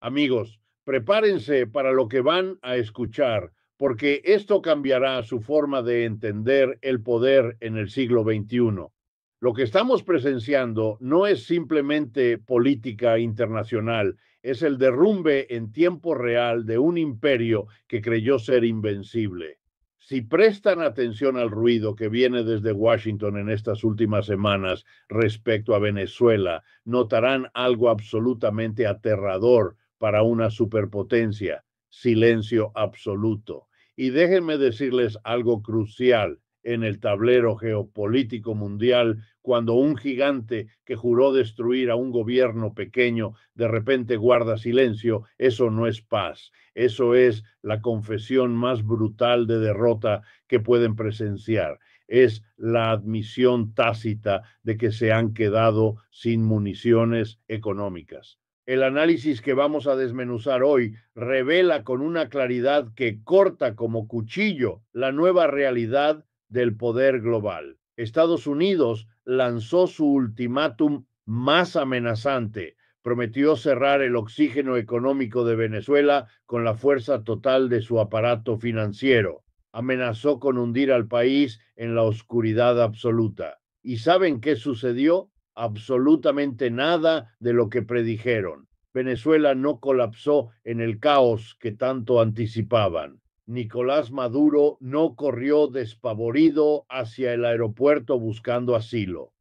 Amigos, prepárense para lo que van a escuchar, porque esto cambiará su forma de entender el poder en el siglo XXI. Lo que estamos presenciando no es simplemente política internacional, es el derrumbe en tiempo real de un imperio que creyó ser invencible. Si prestan atención al ruido que viene desde Washington en estas últimas semanas respecto a Venezuela, notarán algo absolutamente aterrador para una superpotencia: silencio absoluto. Y déjenme decirles algo crucial en el tablero geopolítico mundial: cuando un gigante que juró destruir a un gobierno pequeño de repente guarda silencio, eso no es paz, eso es la confesión más brutal de derrota que pueden presenciar. Es la admisión tácita de que se han quedado sin municiones económicas. El análisis que vamos a desmenuzar hoy revela con una claridad que corta como cuchillo la nueva realidad del poder global. Estados Unidos lanzó su ultimátum más amenazante. Prometió cerrar el oxígeno económico de Venezuela con la fuerza total de su aparato financiero. Amenazó con hundir al país en la oscuridad absoluta. ¿Y saben qué sucedió? Absolutamente nada de lo que predijeron. Venezuela no colapsó en el caos que tanto anticipaban. Nicolás Maduro no corrió despavorido hacia el aeropuerto buscando asilo.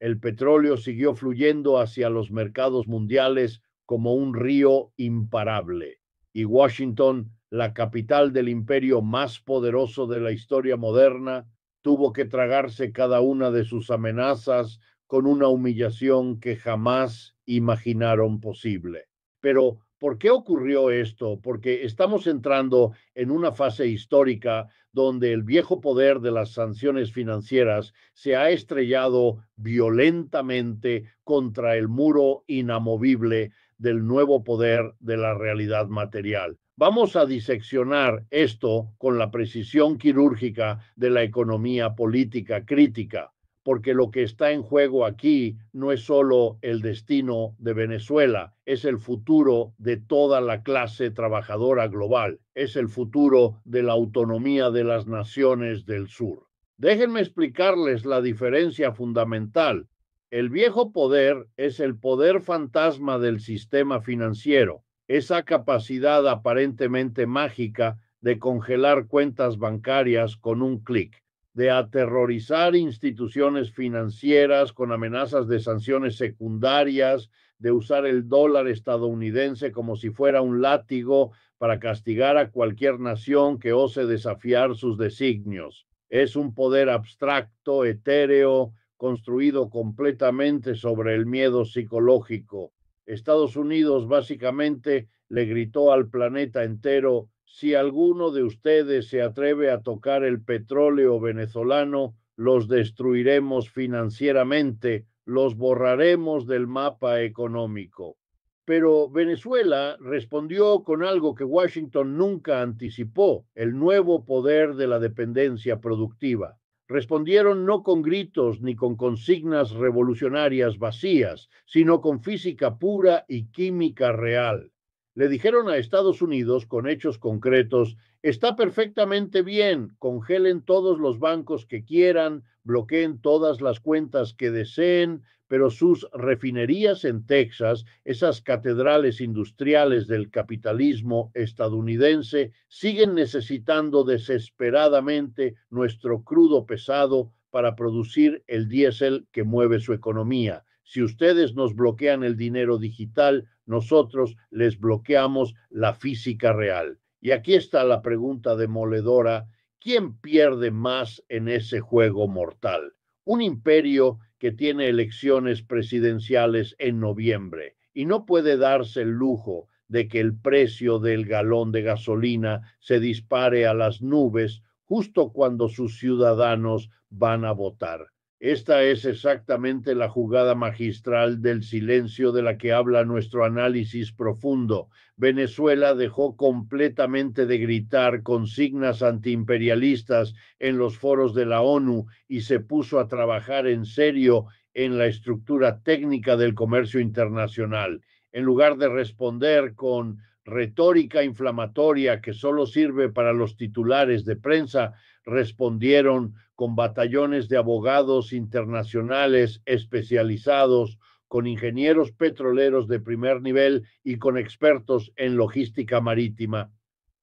El petróleo siguió fluyendo hacia los mercados mundiales como un río imparable. Y Washington, la capital del imperio más poderoso de la historia moderna, tuvo que tragarse cada una de sus amenazas con una humillación que jamás imaginaron posible. Pero, ¿por qué ocurrió esto? Porque estamos entrando en una fase histórica donde el viejo poder de las sanciones financieras se ha estrellado violentamente contra el muro inamovible del nuevo poder de la realidad material. Vamos a diseccionar esto con la precisión quirúrgica de la economía política crítica, porque lo que está en juego aquí no es solo el destino de Venezuela, es el futuro de toda la clase trabajadora global, es el futuro de la autonomía de las naciones del sur. Déjenme explicarles la diferencia fundamental. El viejo poder es el poder fantasma del sistema financiero, esa capacidad aparentemente mágica de congelar cuentas bancarias con un clic, de aterrorizar instituciones financieras con amenazas de sanciones secundarias, de usar el dólar estadounidense como si fuera un látigo para castigar a cualquier nación que ose desafiar sus designios. Es un poder abstracto, etéreo, construido completamente sobre el miedo psicológico. Estados Unidos básicamente le gritó al planeta entero: si alguno de ustedes se atreve a tocar el petróleo venezolano, los destruiremos financieramente, los borraremos del mapa económico. Pero Venezuela respondió con algo que Washington nunca anticipó: el nuevo poder de la dependencia productiva. Respondieron no con gritos ni con consignas revolucionarias vacías, sino con física pura y química real. Le dijeron a Estados Unidos con hechos concretos: está perfectamente bien, congelen todos los bancos que quieran, bloqueen todas las cuentas que deseen, pero sus refinerías en Texas, esas catedrales industriales del capitalismo estadounidense, siguen necesitando desesperadamente nuestro crudo pesado para producir el diésel que mueve su economía. Si ustedes nos bloquean el dinero digital, nosotros les bloqueamos la física real. Y aquí está la pregunta demoledora: ¿quién pierde más en ese juego mortal? Un imperio que tiene elecciones presidenciales en noviembre y no puede darse el lujo de que el precio del galón de gasolina se dispare a las nubes justo cuando sus ciudadanos van a votar. Esta es exactamente la jugada magistral del silencio de la que habla nuestro análisis profundo. Venezuela dejó completamente de gritar consignas antiimperialistas en los foros de la ONU y se puso a trabajar en serio en la estructura técnica del comercio internacional. En lugar de responder con retórica inflamatoria que solo sirve para los titulares de prensa, respondieron con batallones de abogados internacionales especializados, con ingenieros petroleros de primer nivel y con expertos en logística marítima.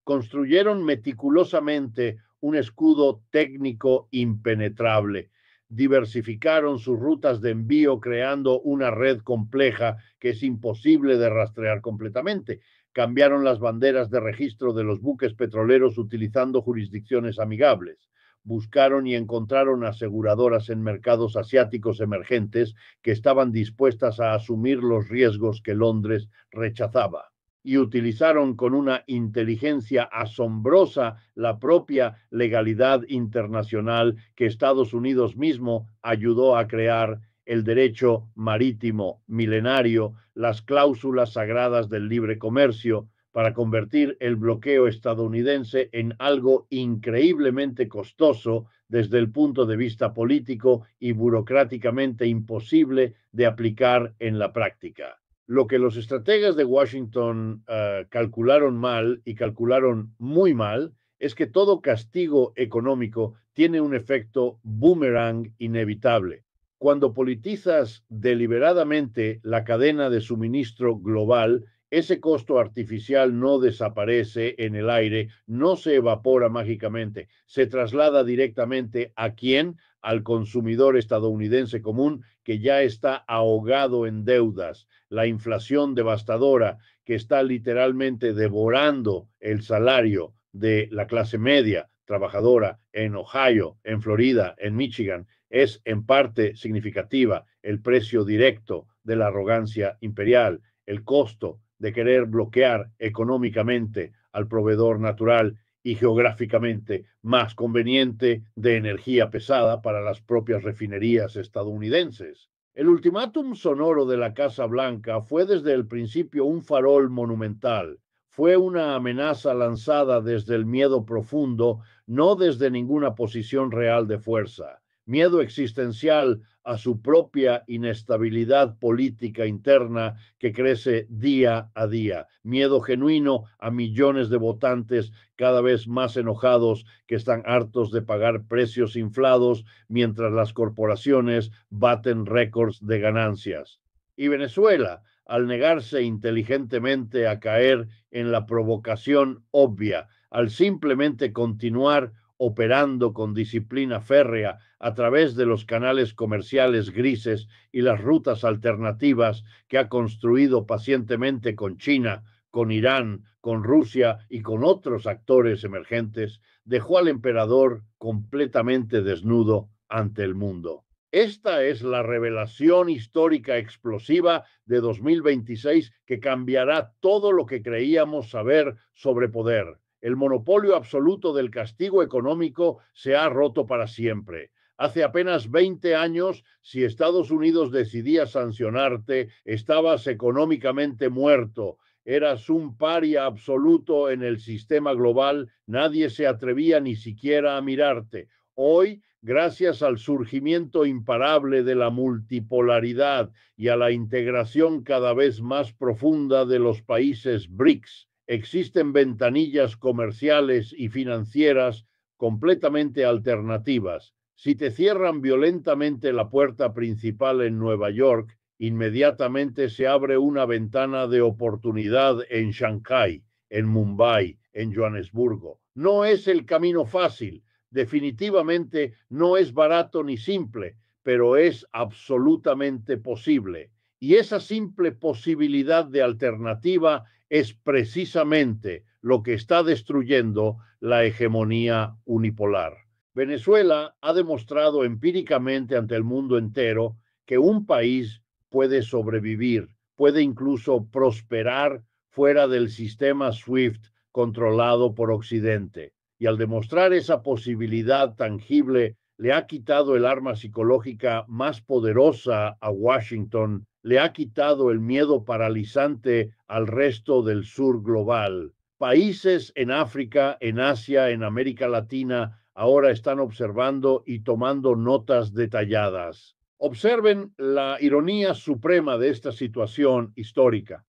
Construyeron meticulosamente un escudo técnico impenetrable. Diversificaron sus rutas de envío creando una red compleja que es imposible de rastrear completamente. Cambiaron las banderas de registro de los buques petroleros utilizando jurisdicciones amigables. Buscaron y encontraron aseguradoras en mercados asiáticos emergentes que estaban dispuestas a asumir los riesgos que Londres rechazaba, y utilizaron con una inteligencia asombrosa la propia legalidad internacional que Estados Unidos mismo ayudó a crear: el derecho marítimo milenario, las cláusulas sagradas del libre comercio, para convertir el bloqueo estadounidense en algo increíblemente costoso desde el punto de vista político y burocráticamente imposible de aplicar en la práctica. Lo que los estrategas de Washington calcularon mal, y calcularon muy mal, es que todo castigo económico tiene un efecto boomerang inevitable. Cuando politizas deliberadamente la cadena de suministro global, ese costo artificial no desaparece en el aire, no se evapora mágicamente, se traslada directamente ¿a quién? Al consumidor estadounidense común, que ya está ahogado en deudas. La inflación devastadora que está literalmente devorando el salario de la clase media trabajadora en Ohio, en Florida, en Michigan, es en parte significativa el precio directo de la arrogancia imperial, el costo de querer bloquear económicamente al proveedor natural y geográficamente más conveniente de energía pesada para las propias refinerías estadounidenses. El ultimátum sonoro de la Casa Blanca fue desde el principio un farol monumental. Fue una amenaza lanzada desde el miedo profundo, no desde ninguna posición real de fuerza. Miedo existencial a su propia inestabilidad política interna que crece día a día. Miedo genuino a millones de votantes cada vez más enojados, que están hartos de pagar precios inflados mientras las corporaciones baten récords de ganancias. Y Venezuela, al negarse inteligentemente a caer en la provocación obvia, al simplemente continuar operando con disciplina férrea a través de los canales comerciales grises y las rutas alternativas que ha construido pacientemente con China, con Irán, con Rusia y con otros actores emergentes, dejó al emperador completamente desnudo ante el mundo. Esta es la revelación histórica explosiva de 2026 que cambiará todo lo que creíamos saber sobre poder. El monopolio absoluto del castigo económico se ha roto para siempre. Hace apenas 20 años, si Estados Unidos decidía sancionarte, estabas económicamente muerto. Eras un paria absoluto en el sistema global, nadie se atrevía ni siquiera a mirarte. Hoy, gracias al surgimiento imparable de la multipolaridad y a la integración cada vez más profunda de los países BRICS, existen ventanillas comerciales y financieras completamente alternativas. Si te cierran violentamente la puerta principal en Nueva York, inmediatamente se abre una ventana de oportunidad en Shanghái, en Mumbai, en Johannesburgo. No es el camino fácil, definitivamente no es barato ni simple, pero es absolutamente posible. Y esa simple posibilidad de alternativa es precisamente lo que está destruyendo la hegemonía unipolar. Venezuela ha demostrado empíricamente ante el mundo entero que un país puede sobrevivir, puede incluso prosperar fuera del sistema SWIFT controlado por Occidente. Y al demostrar esa posibilidad tangible, le ha quitado el arma psicológica más poderosa a Washington, le ha quitado el miedo paralizante al resto del sur global. Países en África, en Asia, en América Latina ahora están observando y tomando notas detalladas. Observen la ironía suprema de esta situación histórica.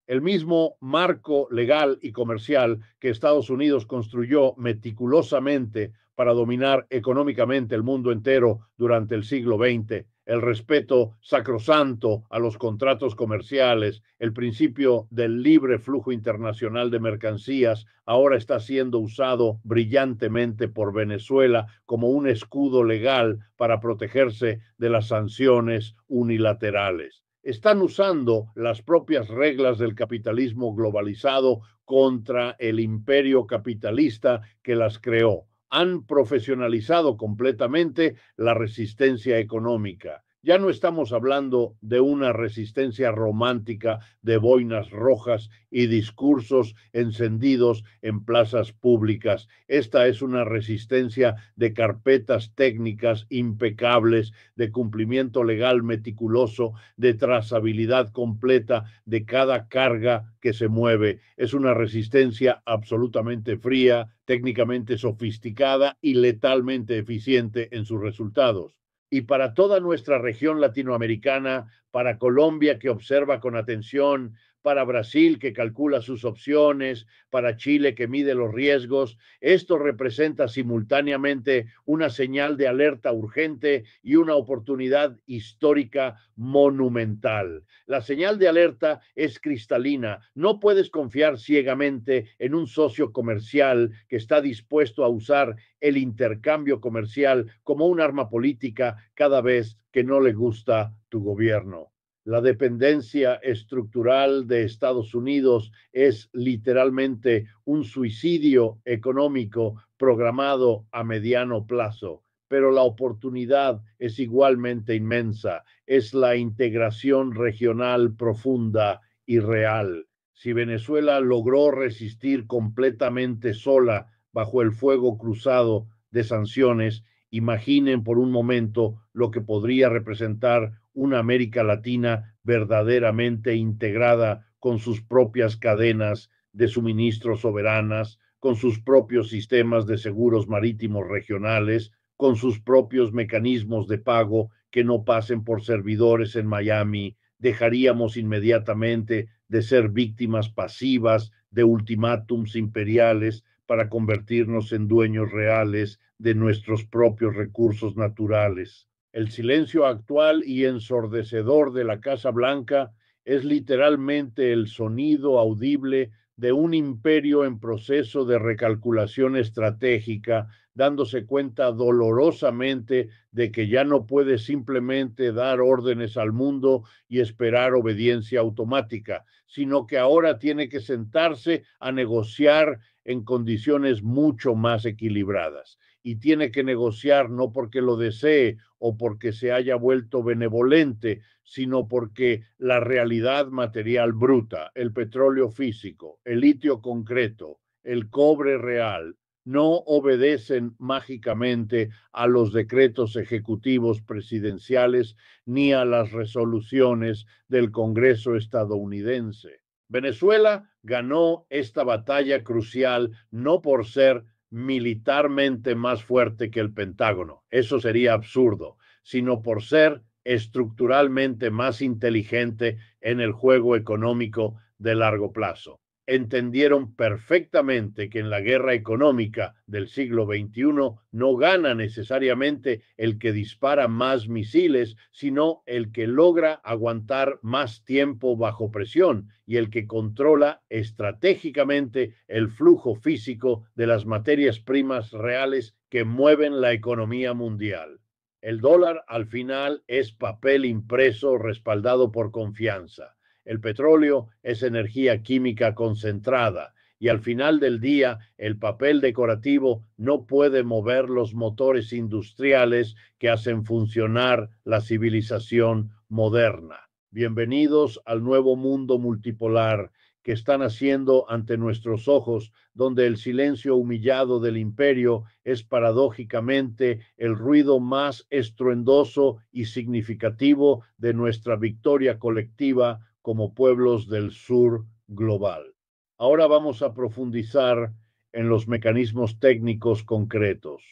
El mismo marco legal y comercial que Estados Unidos construyó meticulosamente para dominar económicamente el mundo entero durante el siglo XX, el respeto sacrosanto a los contratos comerciales, el principio del libre flujo internacional de mercancías, ahora está siendo usado brillantemente por Venezuela como un escudo legal para protegerse de las sanciones unilaterales. Están usando las propias reglas del capitalismo globalizado contra el imperio capitalista que las creó. Han profesionalizado completamente la resistencia económica. Ya no estamos hablando de una resistencia romántica de boinas rojas y discursos encendidos en plazas públicas. Esta es una resistencia de carpetas técnicas impecables, de cumplimiento legal meticuloso, de trazabilidad completa de cada carga que se mueve. Es una resistencia absolutamente fría, técnicamente sofisticada y letalmente eficiente en sus resultados. Y para toda nuestra región latinoamericana, para Colombia que observa con atención, para Brasil que calcula sus opciones, para Chile que mide los riesgos, esto representa simultáneamente una señal de alerta urgente y una oportunidad histórica monumental. La señal de alerta es cristalina. No puedes confiar ciegamente en un socio comercial que está dispuesto a usar el intercambio comercial como un arma política cada vez que no le gusta tu gobierno. La dependencia estructural de Estados Unidos es literalmente un suicidio económico programado a mediano plazo, pero la oportunidad es igualmente inmensa. Es la integración regional profunda y real. Si Venezuela logró resistir completamente sola bajo el fuego cruzado de sanciones, imaginen por un momento lo que podría representar una América Latina verdaderamente integrada con sus propias cadenas de suministro soberanas, con sus propios sistemas de seguros marítimos regionales, con sus propios mecanismos de pago que no pasen por servidores en Miami. Dejaríamos inmediatamente de ser víctimas pasivas de ultimátums imperiales para convertirnos en dueños reales de nuestros propios recursos naturales. El silencio actual y ensordecedor de la Casa Blanca es literalmente el sonido audible de un imperio en proceso de recalculación estratégica, dándose cuenta dolorosamente de que ya no puede simplemente dar órdenes al mundo y esperar obediencia automática, sino que ahora tiene que sentarse a negociar en condiciones mucho más equilibradas. Y tiene que negociar no porque lo desee o porque se haya vuelto benevolente, sino porque la realidad material bruta, el petróleo físico, el litio concreto, el cobre real, no obedecen mágicamente a los decretos ejecutivos presidenciales ni a las resoluciones del Congreso estadounidense. Venezuela ganó esta batalla crucial no por ser militarmente más fuerte que el Pentágono, eso sería absurdo, sino por ser estructuralmente más inteligente en el juego económico de largo plazo. Entendieron perfectamente que en la guerra económica del siglo XXI no gana necesariamente el que dispara más misiles, sino el que logra aguantar más tiempo bajo presión y el que controla estratégicamente el flujo físico de las materias primas reales que mueven la economía mundial. El dólar al final es papel impreso respaldado por confianza. El petróleo es energía química concentrada y al final del día el papel decorativo no puede mover los motores industriales que hacen funcionar la civilización moderna. Bienvenidos al nuevo mundo multipolar que están haciendo ante nuestros ojos, donde el silencio humillado del imperio es paradójicamente el ruido más estruendoso y significativo de nuestra victoria colectiva como pueblos del sur global. Ahora vamos a profundizar en los mecanismos técnicos concretos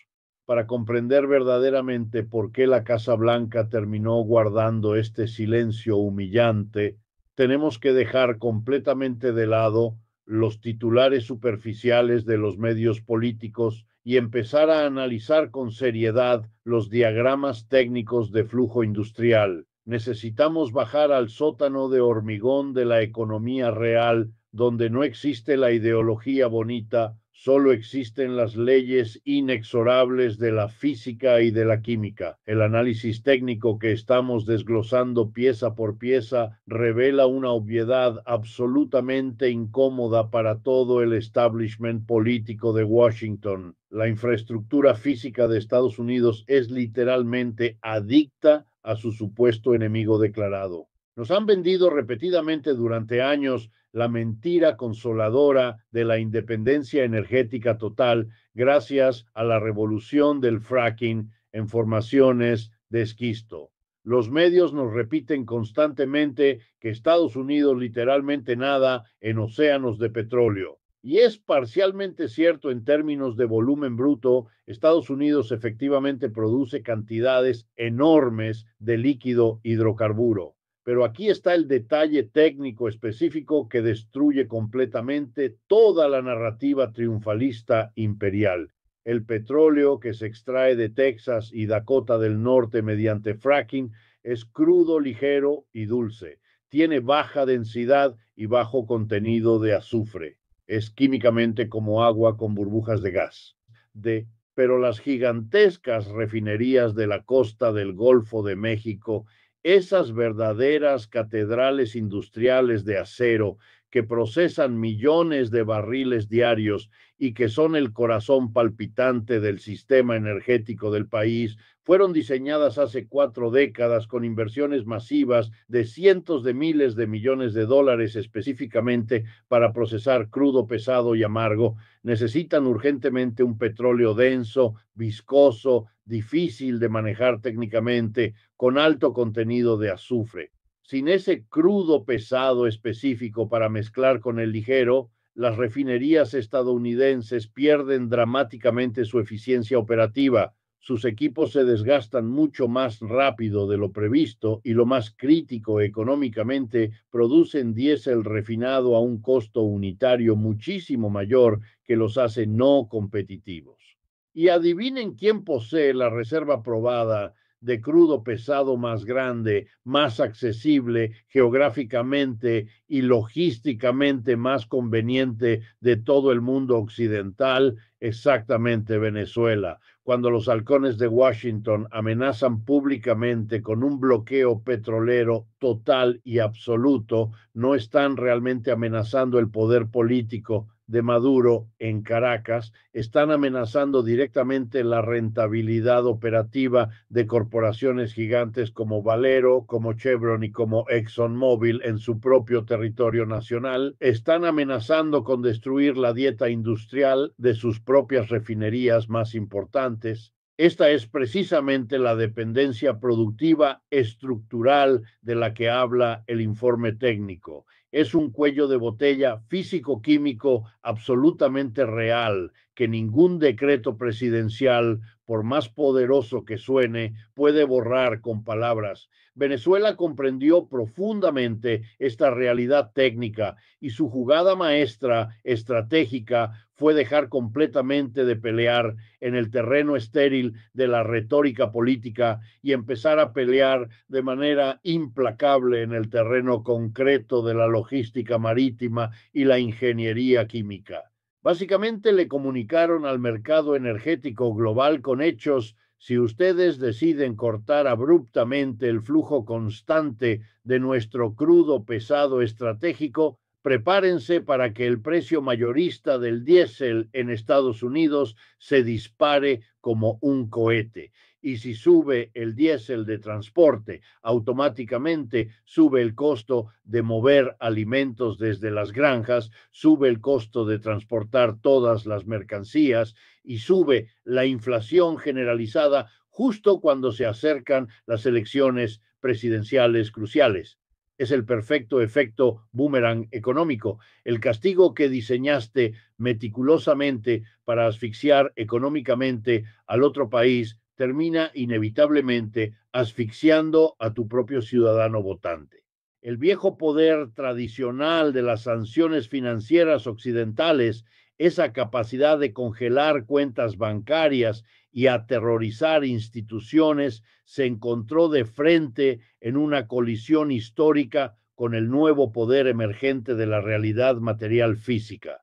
para comprender verdaderamente por qué la Casa Blanca terminó guardando este silencio humillante. Tenemos que dejar completamente de lado los titulares superficiales de los medios políticos y empezar a analizar con seriedad los diagramas técnicos de flujo industrial. Necesitamos bajar al sótano de hormigón de la economía real, donde no existe la ideología bonita, solo existen las leyes inexorables de la física y de la química. El análisis técnico que estamos desglosando pieza por pieza revela una obviedad absolutamente incómoda para todo el establishment político de Washington. La infraestructura física de Estados Unidos es literalmente adicta a su supuesto enemigo declarado. Nos han vendido repetidamente durante años la mentira consoladora de la independencia energética total gracias a la revolución del fracking en formaciones de esquisto. Los medios nos repiten constantemente que Estados Unidos literalmente nada en océanos de petróleo. Y es parcialmente cierto en términos de volumen bruto. Estados Unidos efectivamente produce cantidades enormes de líquido hidrocarburo. Pero aquí está el detalle técnico específico que destruye completamente toda la narrativa triunfalista imperial. El petróleo que se extrae de Texas y Dakota del Norte mediante fracking es crudo, ligero y dulce. Tiene baja densidad y bajo contenido de azufre. Es químicamente como agua con burbujas de gas. Pero las gigantescas refinerías de la costa del Golfo de México, esas verdaderas catedrales industriales de acero que procesan millones de barriles diarios y que son el corazón palpitante del sistema energético del país, fueron diseñadas hace 4 décadas con inversiones masivas de cientos de miles de millones de dólares específicamente para procesar crudo pesado y amargo. Necesitan urgentemente un petróleo denso, viscoso, difícil de manejar técnicamente, con alto contenido de azufre. Sin ese crudo pesado específico para mezclar con el ligero, las refinerías estadounidenses pierden dramáticamente su eficiencia operativa. Sus equipos se desgastan mucho más rápido de lo previsto y lo más crítico económicamente, producen diésel refinado a un costo unitario muchísimo mayor que los hace no competitivos. Y adivinen quién posee la reserva probada de crudo pesado más grande, más accesible geográficamente y logísticamente más conveniente de todo el mundo occidental, exactamente Venezuela. Cuando los halcones de Washington amenazan públicamente con un bloqueo petrolero total y absoluto, no están realmente amenazando el poder político de Maduro en Caracas, están amenazando directamente la rentabilidad operativa de corporaciones gigantes como Valero, como Chevron y como ExxonMobil en su propio territorio nacional, están amenazando con destruir la dieta industrial de sus propias refinerías más importantes. Esta es precisamente la dependencia productiva estructural de la que habla el informe técnico. Es un cuello de botella físico-químico absolutamente real que ningún decreto presidencial, por más poderoso que suene, puede borrar con palabras. Venezuela comprendió profundamente esta realidad técnica y su jugada maestra estratégica fue dejar completamente de pelear en el terreno estéril de la retórica política y empezar a pelear de manera implacable en el terreno concreto de la logística marítima y la ingeniería química. Básicamente le comunicaron al mercado energético global con hechos: si ustedes deciden cortar abruptamente el flujo constante de nuestro crudo pesado estratégico, prepárense para que el precio mayorista del diésel en Estados Unidos se dispare como un cohete. Y si sube el diésel de transporte, automáticamente sube el costo de mover alimentos desde las granjas, sube el costo de transportar todas las mercancías y sube la inflación generalizada justo cuando se acercan las elecciones presidenciales cruciales. Es el perfecto efecto boomerang económico, el castigo que diseñaste meticulosamente para asfixiar económicamente al otro país termina inevitablemente asfixiando a tu propio ciudadano votante. El viejo poder tradicional de las sanciones financieras occidentales, esa capacidad de congelar cuentas bancarias y aterrorizar instituciones, se encontró de frente en una colisión histórica con el nuevo poder emergente de la realidad material física.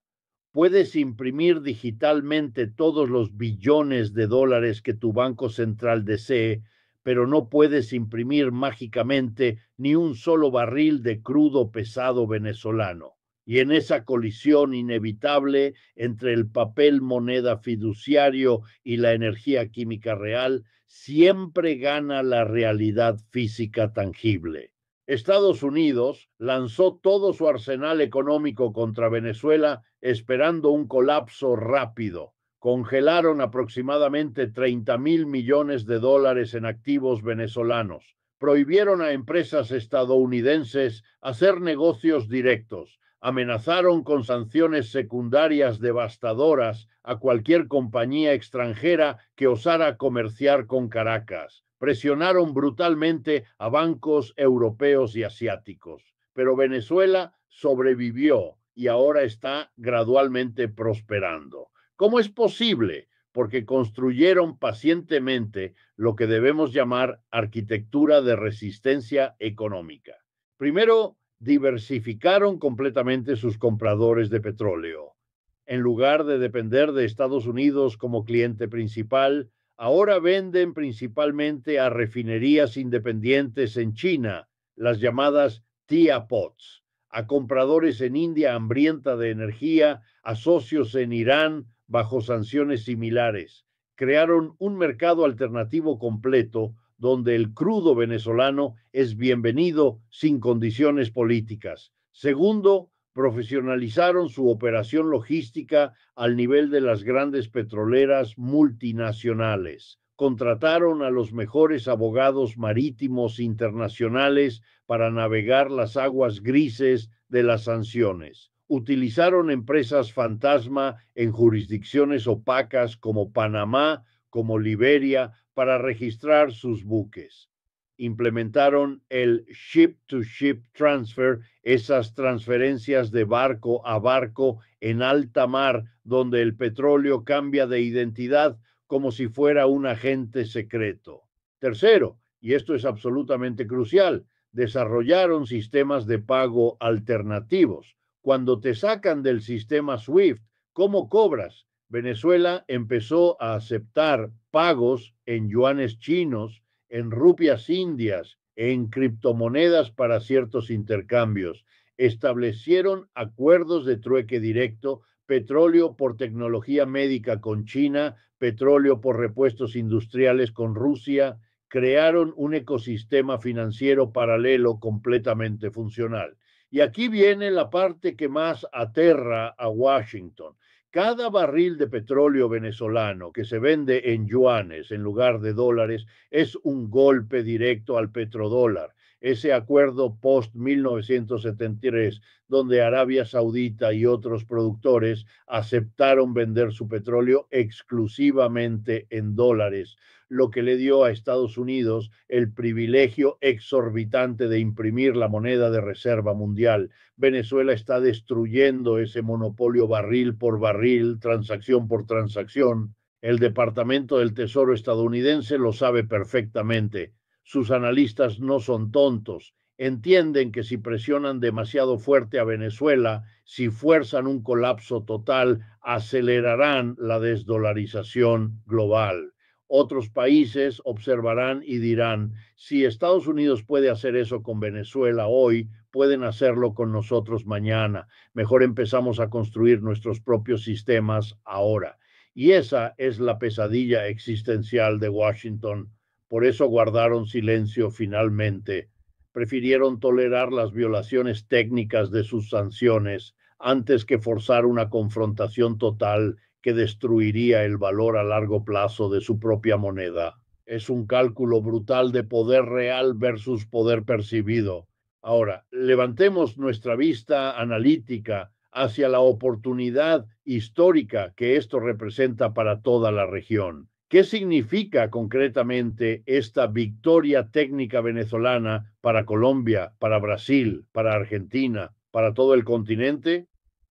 Puedes imprimir digitalmente todos los billones de dólares que tu banco central desee, pero no puedes imprimir mágicamente ni un solo barril de crudo pesado venezolano. Y en esa colisión inevitable entre el papel moneda fiduciario y la energía química real, siempre gana la realidad física tangible. Estados Unidos lanzó todo su arsenal económico contra Venezuela esperando un colapso rápido. Congelaron aproximadamente 30,000 millones de dólares en activos venezolanos. Prohibieron a empresas estadounidenses hacer negocios directos. Amenazaron con sanciones secundarias devastadoras a cualquier compañía extranjera que osara comerciar con Caracas. Presionaron brutalmente a bancos europeos y asiáticos. Pero Venezuela sobrevivió y ahora está gradualmente prosperando. ¿Cómo es posible? Porque construyeron pacientemente lo que debemos llamar arquitectura de resistencia económica. Primero, diversificaron completamente sus compradores de petróleo. En lugar de depender de Estados Unidos como cliente principal, ahora venden principalmente a refinerías independientes en China, las llamadas teapots, a compradores en India hambrienta de energía, a socios en Irán bajo sanciones similares. Crearon un mercado alternativo completo donde el crudo venezolano es bienvenido sin condiciones políticas. Segundo, profesionalizaron su operación logística al nivel de las grandes petroleras multinacionales. Contrataron a los mejores abogados marítimos internacionales para navegar las aguas grises de las sanciones. Utilizaron empresas fantasma en jurisdicciones opacas como Panamá, como Liberia, para registrar sus buques. Implementaron el ship-to-ship transfer, esas transferencias de barco a barco en alta mar, donde el petróleo cambia de identidad como si fuera un agente secreto. Tercero, y esto es absolutamente crucial, desarrollaron sistemas de pago alternativos. Cuando te sacan del sistema SWIFT, ¿cómo cobras? Venezuela empezó a aceptar pagos en yuanes chinos, en rupias indias, en criptomonedas para ciertos intercambios. Establecieron acuerdos de trueque directo, petróleo por tecnología médica con China, petróleo por repuestos industriales con Rusia, crearon un ecosistema financiero paralelo completamente funcional. Y aquí viene la parte que más aterra a Washington. Cada barril de petróleo venezolano que se vende en yuanes en lugar de dólares es un golpe directo al petrodólar. Ese acuerdo post-1973, donde Arabia Saudita y otros productores aceptaron vender su petróleo exclusivamente en dólares, lo que le dio a Estados Unidos el privilegio exorbitante de imprimir la moneda de reserva mundial. Venezuela está destruyendo ese monopolio barril por barril, transacción por transacción. El Departamento del Tesoro estadounidense lo sabe perfectamente. Sus analistas no son tontos. Entienden que si presionan demasiado fuerte a Venezuela, si fuerzan un colapso total, acelerarán la desdolarización global. Otros países observarán y dirán, si Estados Unidos puede hacer eso con Venezuela hoy, pueden hacerlo con nosotros mañana. Mejor empezamos a construir nuestros propios sistemas ahora. Y esa es la pesadilla existencial de Washington. Por eso guardaron silencio finalmente. Prefirieron tolerar las violaciones técnicas de sus sanciones antes que forzar una confrontación total que destruiría el valor a largo plazo de su propia moneda. Es un cálculo brutal de poder real versus poder percibido. Ahora, levantemos nuestra vista analítica hacia la oportunidad histórica que esto representa para toda la región. ¿Qué significa concretamente esta victoria técnica venezolana para Colombia, para Brasil, para Argentina, para todo el continente?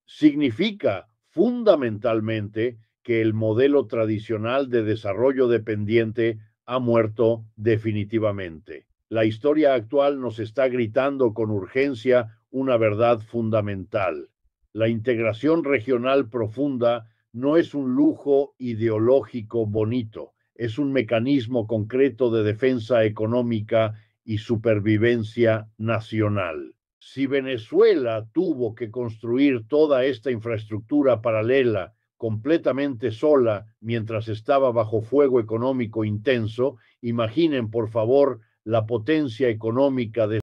Significa fundamentalmente que el modelo tradicional de desarrollo dependiente ha muerto definitivamente. La historia actual nos está gritando con urgencia una verdad fundamental. La integración regional profunda no es un lujo ideológico bonito, es un mecanismo concreto de defensa económica y supervivencia nacional. Si Venezuela tuvo que construir toda esta infraestructura paralela completamente sola mientras estaba bajo fuego económico intenso, imaginen por favor la potencia económica de